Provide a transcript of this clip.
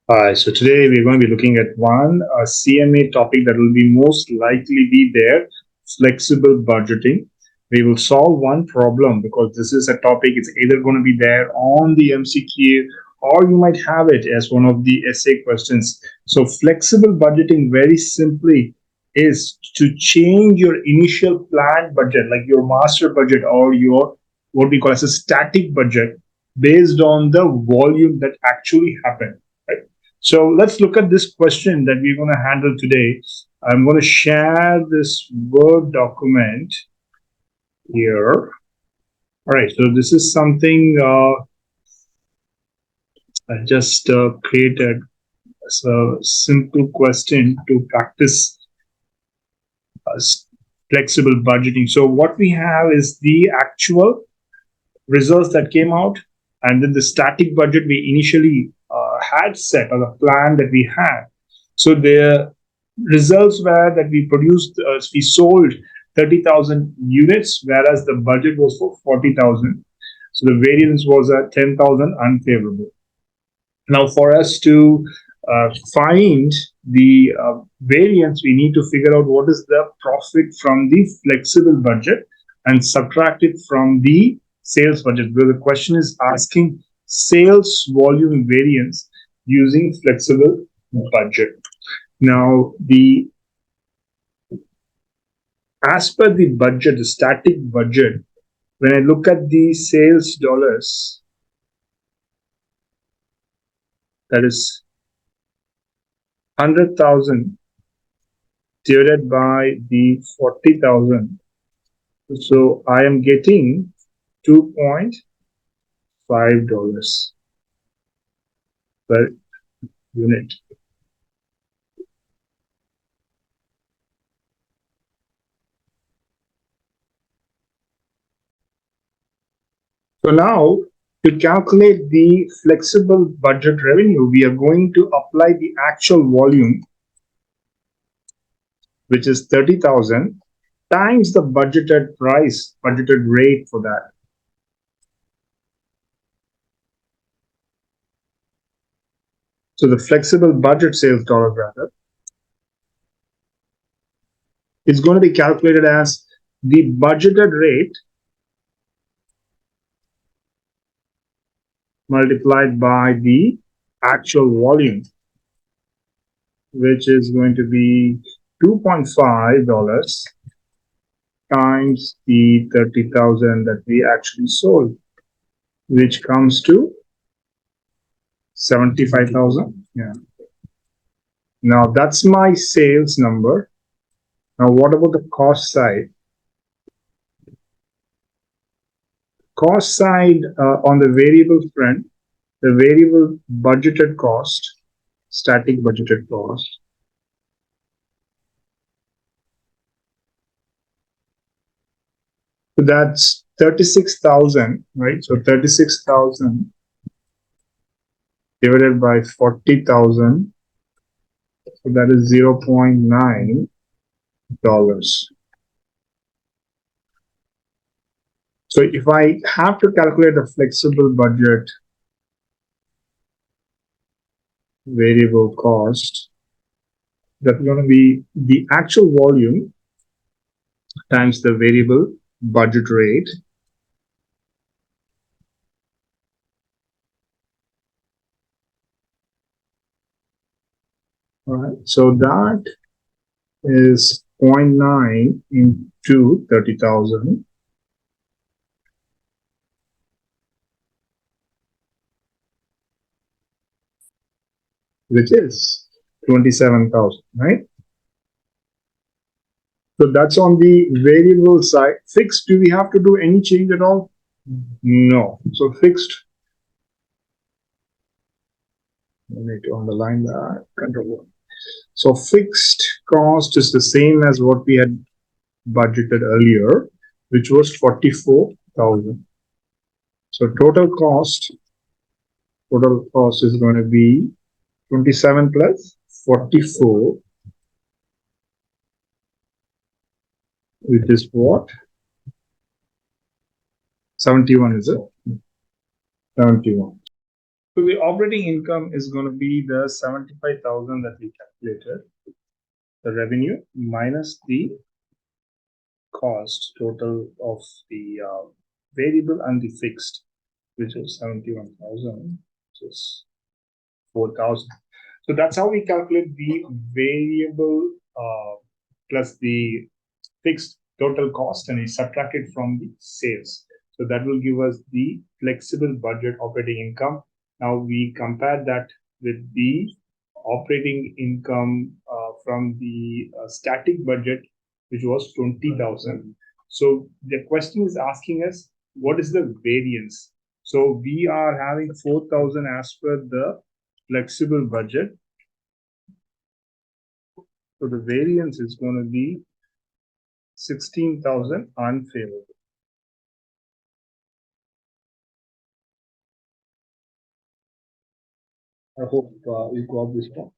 So today we're going to be looking at one CMA topic that will be most likely be there, flexible budgeting. We will solve one problem because this is a topic, it's either going to be there on the MCQ or you might have it as one of the essay questions. So flexible budgeting very simply is to change your initial planned budget, like your master budget or your what we call as a static budget based on the volume that actually happened. Right? So let's look at this question that we're going to handle today. I'm going to share this Word document here. All right, so this is something I just created as a simple question to practice uh, flexible budgeting. So what we have is the actual results that came out, and then the static budget we initially had set, or the plan that we had. So the results were that we produced, we sold 30,000 units, whereas the budget was for 40,000. So the variance was at 10,000 unfavorable. Now, for us to find the variance, we need to figure out what is the profit from the flexible budget and subtract it from the sales budget. Because the question is asking sales volume variance using flexible budget. Now, the as per the budget, the static budget, when I look at the sales dollars, that is 100,000 divided by the 40,000. So I am getting $2.5 per unit. So now to calculate the flexible budget revenue, we are going to apply the actual volume, which is 30,000 times the budgeted price, budgeted rate for that. So the flexible budget sales dollar rather is going to be calculated as the budgeted rate multiplied by the actual volume, which is going to be $2.5 times the 30,000 that we actually sold, which comes to 75,000. Yeah. Now that's my sales number. Now what about the cost side? Cost side on the variable front, the variable budgeted cost, static budgeted cost. So that's 36,000, right? So 36,000 divided by 40,000. So that is $0.9. So if I have to calculate the flexible budget variable cost, that's going to be the actual volume times the variable budget rate. All right, so that is 0.9 into 30,000. Which is 27,000, right? So that's on the variable side. Fixed, do we have to do any change at all? No. So fixed, I need to underline that, control 1. So fixed cost is the same as what we had budgeted earlier, which was 44,000. So total cost is going to be 27 plus 44, which is what? 71, is it? 71. So the operating income is going to be the 75,000 that we calculated, the revenue minus the cost total of the variable and the fixed, which is 71,000, which is 4,000. So that's how we calculate the variable plus the fixed total cost, and we subtract it from the sales. So that will give us the flexible budget operating income. Now we compare that with the operating income from the static budget, which was 20,000. So the question is asking us, what is the variance? So we are having 4,000 as per the flexible budget. So the variance is going to be 16,000 unfavorable. I hope you got this one.